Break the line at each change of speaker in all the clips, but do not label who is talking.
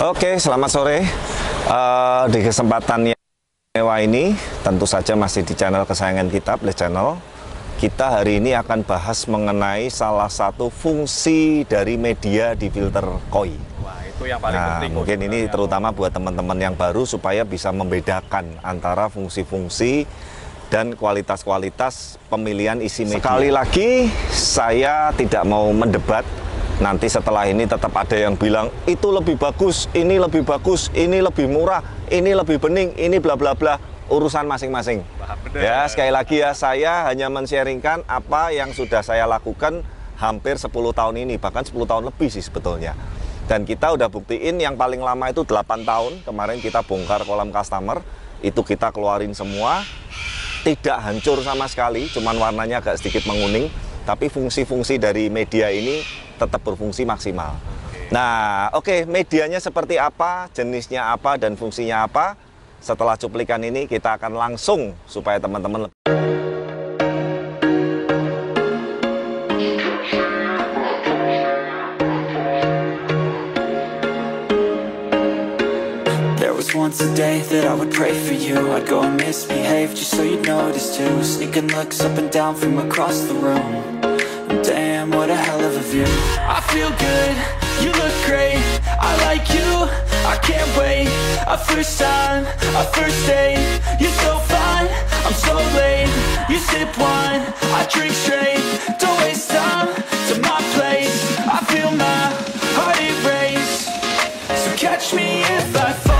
Oke, selamat sore. Di kesempatan yang mewah ini, tentu saja masih di channel kesayangan kita, Blaze Channel. Kita hari ini akan bahas mengenai salah satu fungsi dari media di filter koi.
Wah, itu yang paling penting.
Mungkin ini terutama buat teman-teman yang baru supaya bisa membedakan antara fungsi-fungsi dan kualitas-kualitas pemilihan isi media. Sekali lagi, saya tidak mau mendebat. Nanti setelah ini tetap ada yang bilang itu lebih bagus, ini lebih bagus, ini lebih murah, ini lebih bening, ini bla bla bla. Urusan masing-masing. Ya, sekali lagi ya, saya hanya men-sharingkan apa yang sudah saya lakukan hampir 10 tahun ini, bahkan 10 tahun lebih sih sebetulnya. Dan kita udah buktiin yang paling lama itu 8 tahun. Kemarin kita bongkar kolam customer, itu kita keluarin semua. Tidak hancur sama sekali, cuman warnanya agak sedikit menguning. Tapi fungsi-fungsi dari media ini tetap berfungsi maksimal. Nah, oke, medianya seperti apa, jenisnya apa, dan fungsinya apa. Setelah cuplikan ini kita akan langsung supaya teman-teman lebih.
Once a day that I would pray for you, I'd go and misbehave just so you'd notice too. Sneaking looks up and down from across the room. Damn, what a hell of a view. I feel good, you look great, I like you, I can't wait. A first time, a first date, you're so fine, I'm so late. You sip wine, I drink straight. Don't waste time to my place. I feel my heart erase. So catch me if I fall.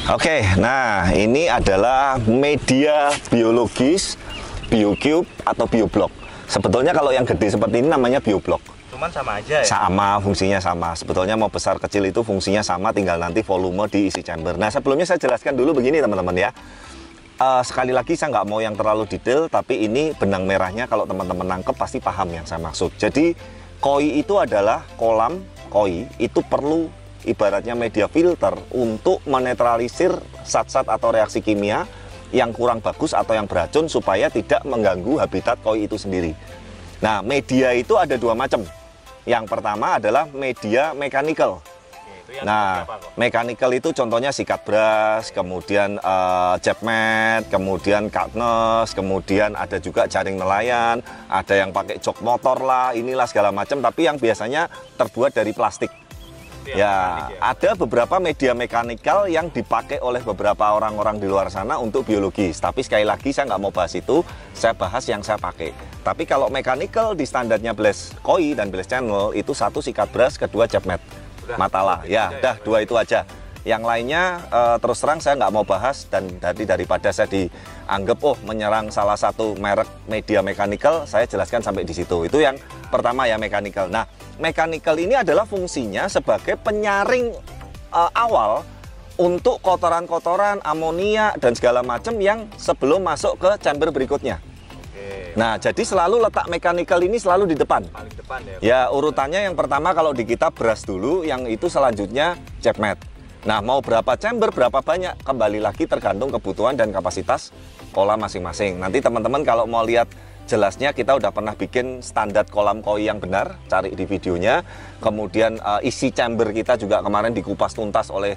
Oke, nah ini adalah media biologis, BioCube atau BioBlock. Sebetulnya kalau yang gede seperti ini namanya BioBlock.
Cuman sama aja ya?
Sama, fungsinya sama. Sebetulnya mau besar kecil itu fungsinya sama, tinggal nanti volume diisi chamber. Nah, sebelumnya saya jelaskan dulu begini teman-teman ya. Sekali lagi saya nggak mau yang terlalu detail, tapi ini benang merahnya kalau teman-teman nangkep pasti paham yang saya maksud. Jadi koi itu adalah kolam koi, itu perlu ibaratnya media filter untuk menetralisir zat-zat atau reaksi kimia yang kurang bagus atau yang beracun supaya tidak mengganggu habitat koi itu sendiri. Nah, media itu ada dua macam. Yang pertama adalah media mechanical. Nah, mechanical itu contohnya sikat brush, kemudian jet mat, kemudian cutness, kemudian ada juga jaring nelayan, ada yang pakai jok motor lah, inilah segala macam, tapi yang biasanya terbuat dari plastik. Ya, ada beberapa media mechanical yang dipakai oleh beberapa orang-orang di luar sana untuk biologis. Tapi sekali lagi saya nggak mau bahas itu, saya bahas yang saya pakai. Tapi kalau mechanical di standarnya Blaze Koi dan Blaze Channel itu satu sikat brush, kedua jet mat. Matalah, ya, dah dua itu aja. Yang lainnya terus terang saya nggak mau bahas, dan daripada saya dianggap menyerang salah satu merek media mechanical, saya jelaskan sampai di situ. Itu yang pertama ya, mechanical. Nah, mechanical ini adalah fungsinya sebagai penyaring awal untuk kotoran-kotoran, amonia dan segala macam yang sebelum masuk ke chamber berikutnya. Nah, jadi selalu letak mechanical ini selalu di depan.
Paling depan ya.
Ya, urutannya yang pertama kalau di kita brush dulu, yang itu selanjutnya jet mat. Nah, mau berapa chamber, berapa banyak, kembali lagi tergantung kebutuhan dan kapasitas kolam masing-masing. Nanti teman-teman kalau mau lihat jelasnya, kita udah pernah bikin standar kolam koi yang benar, cari di videonya. Kemudian isi chamber kita juga kemarin dikupas tuntas oleh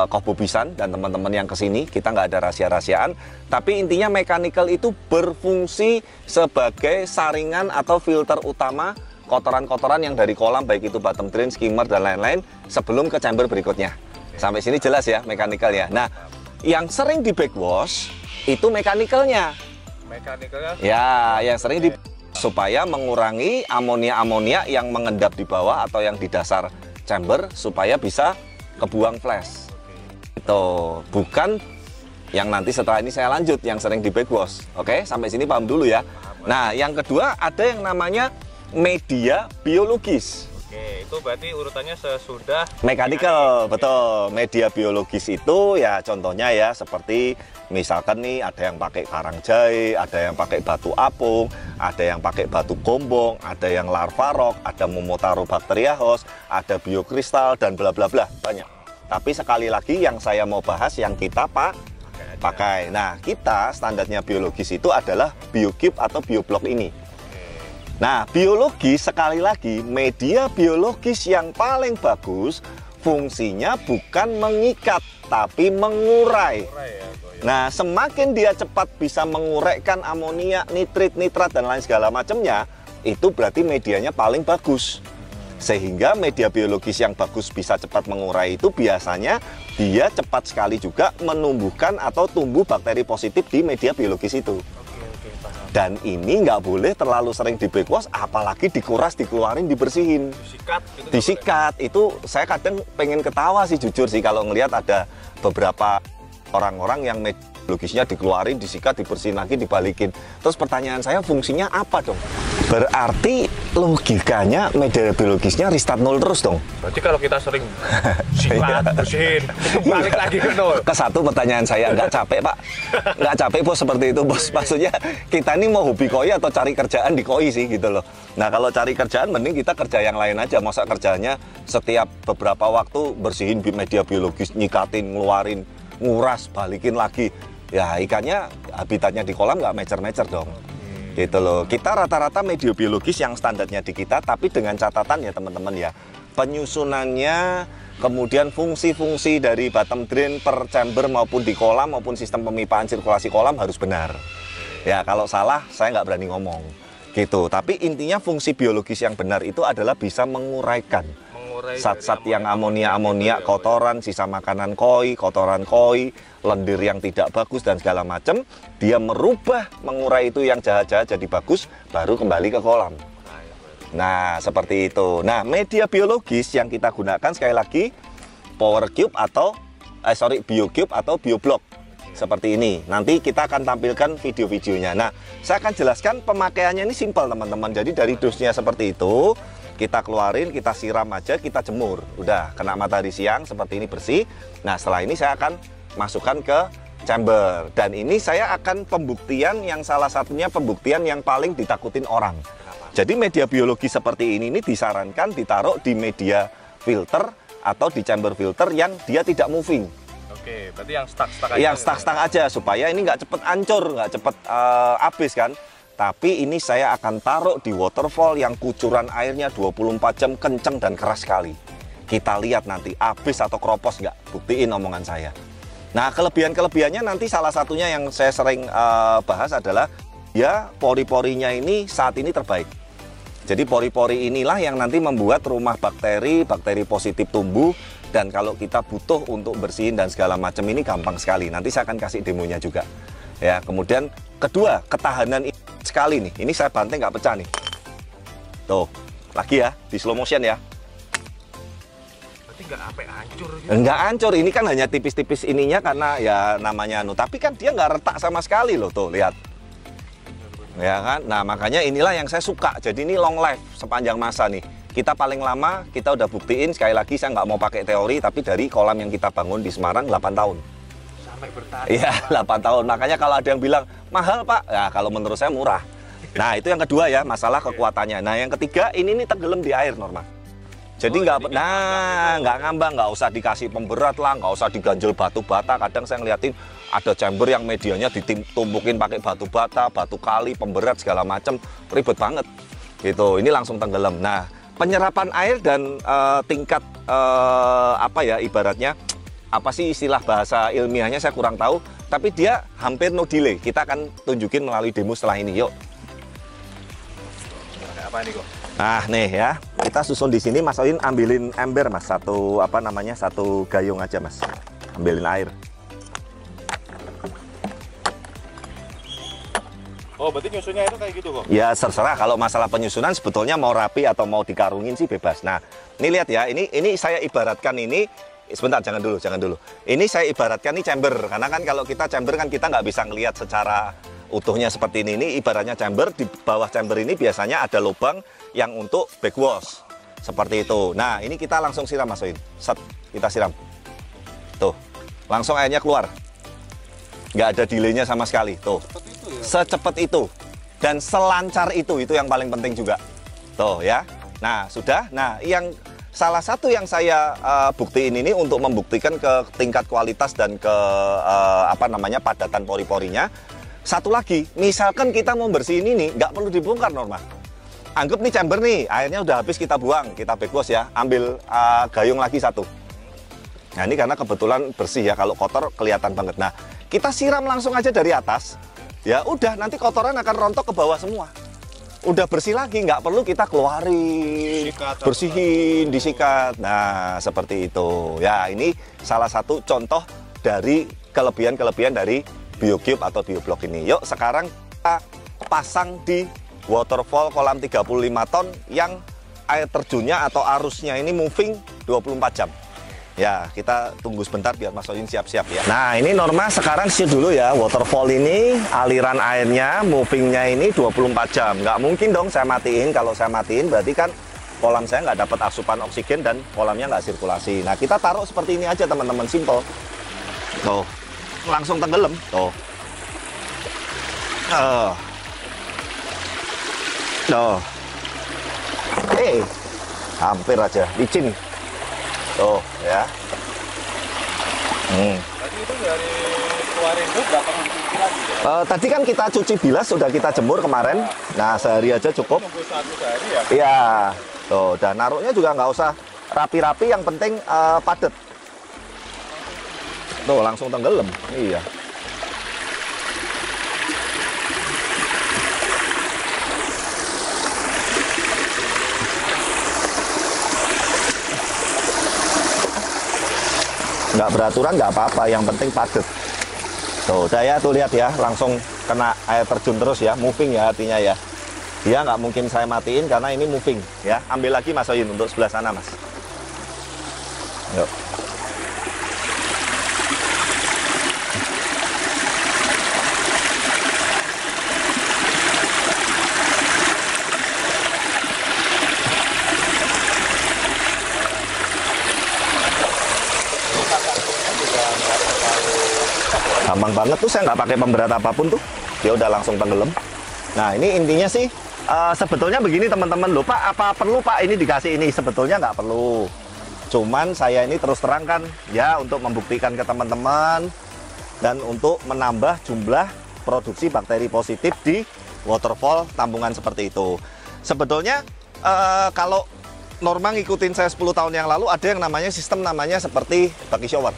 Koh Bobisan dan teman-teman yang kesini. Kita nggak ada rahasia-rahasiaan, tapi intinya mechanical itu berfungsi sebagai saringan atau filter utama kotoran-kotoran yang dari kolam, baik itu bottom drain, skimmer dan lain-lain, sebelum ke chamber berikutnya. Sampai sini jelas ya mechanical ya. Nah, yang sering di backwash itu mechanicalnya. Ya, yang sering di supaya mengurangi amonia-amonia yang mengendap di bawah atau yang di dasar chamber supaya bisa kebuang flash. Itu bukan yang nanti setelah ini saya lanjut yang sering di backwash. Oke, sampai sini paham dulu ya. Nah, yang kedua ada yang namanya media biologis.
Oke, itu berarti urutannya sesudah
mechanical, betul. Media biologis itu ya contohnya ya seperti misalkan nih ada yang pakai karang jahe, ada yang pakai batu apung, ada yang pakai batu gombong, ada yang larva rock, ada Momotaro bacteria host, ada biokristal dan bla bla bla, banyak. Tapi sekali lagi yang saya mau bahas yang kita pakai. Nah, kita standarnya biologis itu adalah BioCube atau BioBlock ini. Nah, biologis sekali lagi media biologis yang paling bagus fungsinya bukan mengikat tapi mengurai. Nah, semakin dia cepat bisa menguraikan amonia, nitrit, nitrat dan lain segala macamnya, itu berarti medianya paling bagus. Sehingga media biologis yang bagus bisa cepat mengurai itu biasanya dia cepat sekali juga menumbuhkan atau tumbuh bakteri positif di media biologis itu. Dan ini nggak boleh terlalu sering di backwash, apalagi dikuras, dikeluarin, dibersihin. Disikat, itu saya kadang pengen ketawa sih jujur sih kalau ngelihat ada beberapa orang-orang yang biologisnya dikeluarin, disikat, dibersihin lagi, dibalikin. Terus pertanyaan saya, fungsinya apa dong? Berarti logikanya media biologisnya restart nol terus dong?
Berarti kalau kita sering sikat, bersihin, balik lagi ke nol.
Ke satu pertanyaan saya, nggak capek Pak? Nggak capek bos seperti itu bos? Maksudnya kita ini mau hobi koi atau cari kerjaan di koi sih gitu loh. Nah kalau cari kerjaan mending kita kerja yang lain aja. Masa kerjanya setiap beberapa waktu bersihin media biologis, nyikatin, ngeluarin, nguras, balikin lagi. Ya ikannya habitatnya di kolam nggak mecer-mecer dong. Gitu loh. Kita rata-rata media biologis yang standarnya di kita, tapi dengan catatan ya teman-teman ya. Penyusunannya, kemudian fungsi-fungsi dari bottom drain per chamber maupun di kolam maupun sistem pemipaan sirkulasi kolam harus benar. Ya kalau salah saya nggak berani ngomong. Gitu. Tapi intinya fungsi biologis yang benar itu adalah bisa menguraikan zat-zat yang amonia, kotoran, sisa makanan koi, kotoran koi, lendir yang tidak bagus dan segala macam, dia merubah, mengurai itu yang jahat-jahat jadi bagus, baru kembali ke kolam. Nah, seperti itu. Nah, media biologis yang kita gunakan sekali lagi PowerCube atau BioCube atau BioBlock. Seperti ini. Nanti kita akan tampilkan video-videonya. Nah, saya akan jelaskan pemakaiannya ini simpel, teman-teman. Jadi dari dosnya seperti itu, kita keluarin, kita siram aja, kita jemur. Udah, kena matahari siang, seperti ini bersih. Nah, setelah ini saya akan masukkan ke chamber. Dan ini saya akan pembuktian yang salah satunya pembuktian yang paling ditakutin orang. Jadi media biologi seperti ini disarankan ditaruh di media filter atau di chamber filter yang dia tidak moving.
Oke, berarti yang stuck-stuck aja.
Yang stuck-stuck aja, supaya ini nggak cepet hancur, nggak cepet habis kan. Tapi ini saya akan taruh di waterfall yang kucuran airnya 24 jam kenceng dan keras sekali. Kita lihat nanti habis atau kropos nggak, buktiin omongan saya. Nah, kelebihan-kelebihannya nanti salah satunya yang saya sering bahas adalah ya pori-porinya ini saat ini terbaik. Jadi pori-pori inilah yang nanti membuat rumah bakteri positif tumbuh, dan kalau kita butuh untuk bersihin dan segala macam ini gampang sekali. Nanti saya akan kasih demonya juga. Ya, kemudian kedua, ketahanan sekali nih. Ini saya banting nggak pecah nih. Tuh, lagi ya, di slow motion ya.
Berarti nggak sampai hancur gitu.
Nggak hancur, ini kan hanya tipis-tipis ininya karena ya namanya tapi kan dia nggak retak sama sekali loh, tuh lihat. Ya kan, nah makanya inilah yang saya suka. Jadi ini long life sepanjang masa nih. Kita paling lama, kita udah buktiin, sekali lagi saya nggak mau pakai teori, tapi dari kolam yang kita bangun di Semarang 8 tahun.
Sampai bertahan.
Iya, 8 tahun. Makanya kalau ada yang bilang, mahal Pak, ya kalau menurut saya murah. Nah itu yang kedua ya, masalah kekuatannya. Nah yang ketiga, ini tenggelam di air normal. Jadi nggak ngambang, nggak usah dikasih pemberat lah, nggak usah diganjel batu bata. Kadang saya ngeliatin ada chamber yang medianya ditumpukin pakai batu bata, batu kali, pemberat segala macam, ribet banget. Gitu, ini langsung tenggelam. Nah, penyerapan air dan tingkat apa ya ibaratnya, apa sih istilah bahasa ilmiahnya saya kurang tahu, tapi dia hampir no delay. Kita akan tunjukin melalui demo setelah ini, yuk.
Apa nih kok?
Nah nih ya, kita susun di sini, Mas Oin ambilin ember Mas, satu gayung aja Mas, ambilin air.
Oh berarti nyusunnya itu kayak gitu kok?
Ya terserah, kalau masalah penyusunan sebetulnya mau rapi atau mau dikarungin sih bebas. Nah ini lihat ya, ini saya ibaratkan ini, sebentar jangan dulu. Ini saya ibaratkan ini chamber, karena kan kalau kita chamber kan kita nggak bisa ngelihat secara utuhnya seperti ini. Ini ibaratnya chamber, di bawah chamber ini biasanya ada lubang yang untuk backwash seperti itu. Nah ini kita langsung siram Mas Oin, set, kita siram tuh, langsung airnya keluar, nggak ada delaynya sama sekali tuh, secepat itu dan selancar itu yang paling penting juga tuh ya. Nah sudah, nah yang salah satu yang saya buktiin ini untuk membuktikan ke tingkat kualitas dan ke padatan pori-porinya. Satu lagi, misalkan kita mau bersihin ini, nggak perlu dibongkar Norma. Anggap nih chamber nih, airnya udah habis kita buang, kita backwash ya, ambil gayung lagi satu. Nah ini karena kebetulan bersih ya, kalau kotor kelihatan banget. Nah kita siram langsung aja dari atas, ya udah nanti kotoran akan rontok ke bawah semua. Udah bersih lagi, nggak perlu kita keluarin, bersihin, disikat. Nah, seperti itu. Ya, ini salah satu contoh dari kelebihan-kelebihan dari BioCube atau BioBlock ini. Yuk, sekarang kita pasang di waterfall kolam 35 ton yang air terjunnya atau arusnya ini moving 24 jam. Ya, kita tunggu sebentar biar Mas Soyin siap-siap ya. Nah, ini Norma sekarang shoot dulu ya. Waterfall ini, aliran airnya, movingnya ini 24 jam. Nggak mungkin dong saya matiin. Kalau saya matiin berarti kan kolam saya nggak dapat asupan oksigen dan kolamnya nggak sirkulasi. Nah, kita taruh seperti ini aja teman-teman, simple. Tuh, langsung tenggelam. Tuh. Tuh. Hampir aja, licin. Tuh ya.
Tadi itu dari keluarin itu berapa cuci lagi ya?
Tadi kan kita cuci bilas, sudah kita jemur kemarin. Nah sehari aja cukup.
Nunggu satu hari ya?
Iya. Tuh, dan naruhnya juga nggak usah rapi-rapi, yang penting padat. Tuh langsung tenggelam. Iya. Nggak beraturan nggak apa-apa, yang penting padat. Tuh udah ya, tuh lihat ya, langsung kena air terjun terus ya, moving ya artinya ya. Dia nggak mungkin saya matiin karena ini moving ya. Ambil lagi Mas Soyin untuk sebelah sana Mas. Yuk. Gampang banget tuh, saya nggak pakai pemberat apapun tuh, dia udah langsung tenggelam. Nah ini intinya sih sebetulnya begini teman-teman, loh Pak, apa perlu Pak ini dikasih ini? Sebetulnya nggak perlu, cuman saya ini terus terangkan ya untuk membuktikan ke teman-teman dan untuk menambah jumlah produksi bakteri positif di waterfall tampungan seperti itu. Sebetulnya kalau Norma ngikutin saya 10 tahun yang lalu, ada yang namanya sistem namanya seperti baki shower.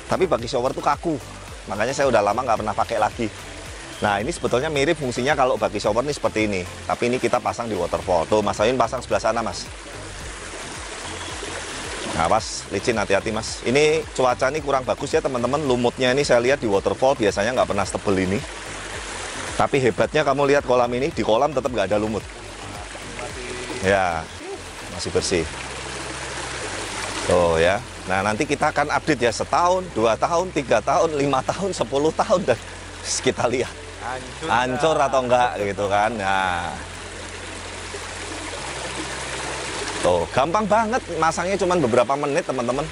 Tapi baki shower tuh kaku, makanya saya udah lama nggak pernah pakai lagi. Nah ini sebetulnya mirip fungsinya kalau baki shower nih seperti ini, tapi ini kita pasang di waterfall. Tuh Mas Soyin pasang sebelah sana Mas. Nah Mas, licin, hati-hati Mas. Ini cuaca ini kurang bagus ya teman-teman. Lumutnya ini saya lihat di waterfall biasanya nggak pernah setebel ini. Tapi hebatnya kamu lihat kolam ini, di kolam tetap nggak ada lumut. Ya, masih bersih. Tuh ya. Nah nanti kita akan update ya, setahun, 2 tahun, 3 tahun, 5 tahun, 10 tahun, dan kita lihat hancur atau enggak gitu kan. Nah tuh gampang banget masangnya, cuman beberapa menit teman-teman.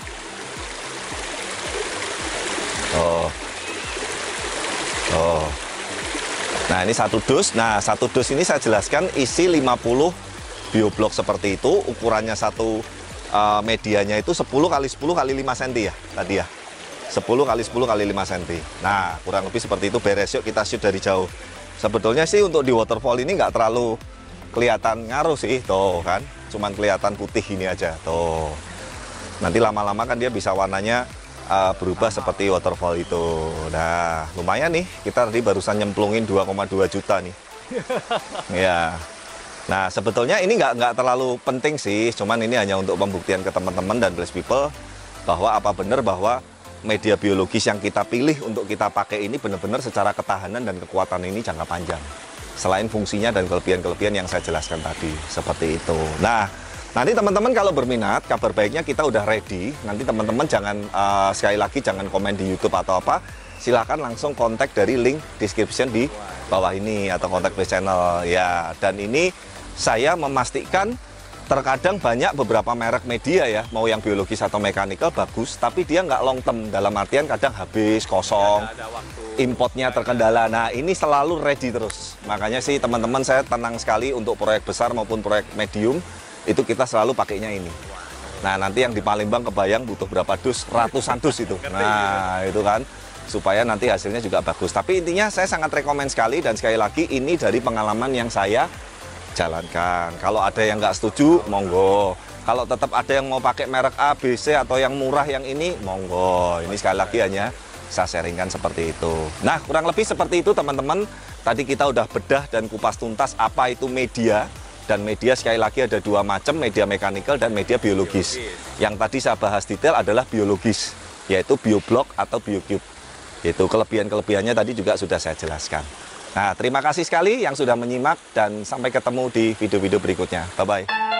Nah ini satu dus. Nah satu dus ini saya jelaskan isi 50 BioBlock seperti itu. Ukurannya satu medianya itu 10 kali 10 kali 5 cm ya tadi ya, 10 kali 10 kali 5 cm. Nah kurang lebih seperti itu, beres. Yuk kita shoot dari jauh. Sebetulnya sih untuk di waterfall ini nggak terlalu kelihatan ngaruh sih, tuh kan, cuman kelihatan putih ini aja tuh. Nanti lama-lama kan dia bisa warnanya berubah seperti waterfall itu. Nah lumayan nih, kita tadi barusan nyemplungin 2,2 juta nih. Ya. Nah sebetulnya ini nggak terlalu penting sih, cuman ini hanya untuk pembuktian ke teman-teman dan blessed people bahwa apa benar bahwa media biologis yang kita pilih untuk kita pakai ini benar-benar secara ketahanan dan kekuatan ini jangka panjang. Selain fungsinya dan kelebihan-kelebihan yang saya jelaskan tadi, seperti itu. Nah nanti teman-teman kalau berminat, kabar baiknya kita udah ready. Nanti teman-teman jangan sekali lagi jangan komen di YouTube atau apa, silahkan langsung kontak dari link description di bawah ini atau kontak base channel ya. Dan ini saya memastikan terkadang banyak beberapa merek media ya, mau yang biologis atau mechanical bagus, tapi dia nggak long term, dalam artian kadang habis, kosong, importnya terkendala. Nah ini selalu ready terus, makanya sih teman-teman saya tenang sekali untuk proyek besar maupun proyek medium, itu kita selalu pakainya ini. Nah, nanti yang di Palembang kebayang butuh berapa dus, ratusan dus itu. Nah, itu kan supaya nanti hasilnya juga bagus. Tapi intinya saya sangat rekomen sekali, dan sekali lagi ini dari pengalaman yang saya jalankan. Kalau ada yang nggak setuju, monggo. Kalau tetap ada yang mau pakai merek A, B, C atau yang murah yang ini, monggo. Ini sekali lagi hanya saya sharingkan seperti itu. Nah, kurang lebih seperti itu teman-teman. Tadi kita udah bedah dan kupas tuntas apa itu media. Dan media sekali lagi ada dua macam, media mechanical dan media biologis. Yang tadi saya bahas detail adalah biologis, yaitu bioblok atau biocube. Itu kelebihan-kelebihannya tadi juga sudah saya jelaskan. Nah, terima kasih sekali yang sudah menyimak dan sampai ketemu di video-video berikutnya. Bye-bye.